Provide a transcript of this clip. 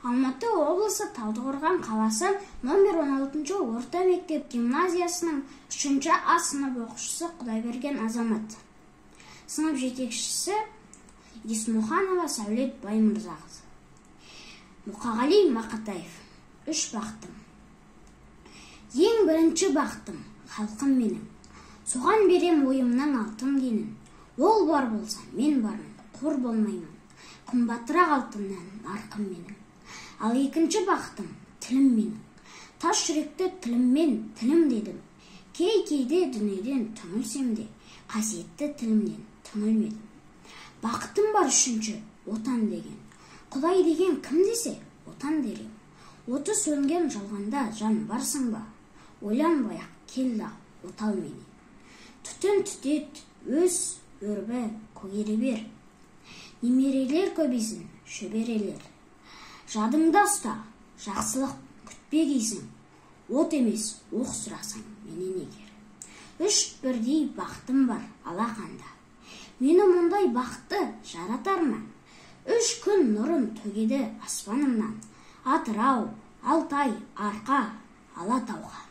Алматы облысы Талдықорған қаласы номер 16 орта мектеп гимназиясының 3 А сынып оқушысы Құдайберген Азамат. Сынып жетекшісі Есмұханова Сәулет Баймырзақызы. Мұқағали Мақатаев. 3 бақтым. Ең бірінші бақтым халқым менің. Соған берем ойымның алтын кенін. Ол бар болса мен бармын, қор болмаймын. Қымбатырақ алтыннан нарқым менің. Ал екінші бақтым тілім менің. Тас жүректі тіліммен тілім дедім. Кейде дүниеден түңілсем де, қасиетті тілімнен түңілмедім. Бақытым бар үшінші отан деген. Құдай деген кім десе, отан дерем. Оты сөнген жалғанда жан барсың ба? Ойланбай-ақ келді отал мені. Түтін түтет, өз өрбі көгере бер. Немерелер көбейсін, шөберелер. Жадыңда ұста, жақсылық күтпе кейсің. От емес, оқ сұрасың менен егер. 3 бірдей бақтым бар алақанда. Мені мұндай бақты жаратар ма? 3 күн нұрын төгеді аспанымнан. Атырау, Алтай, Арқа, Алатауға.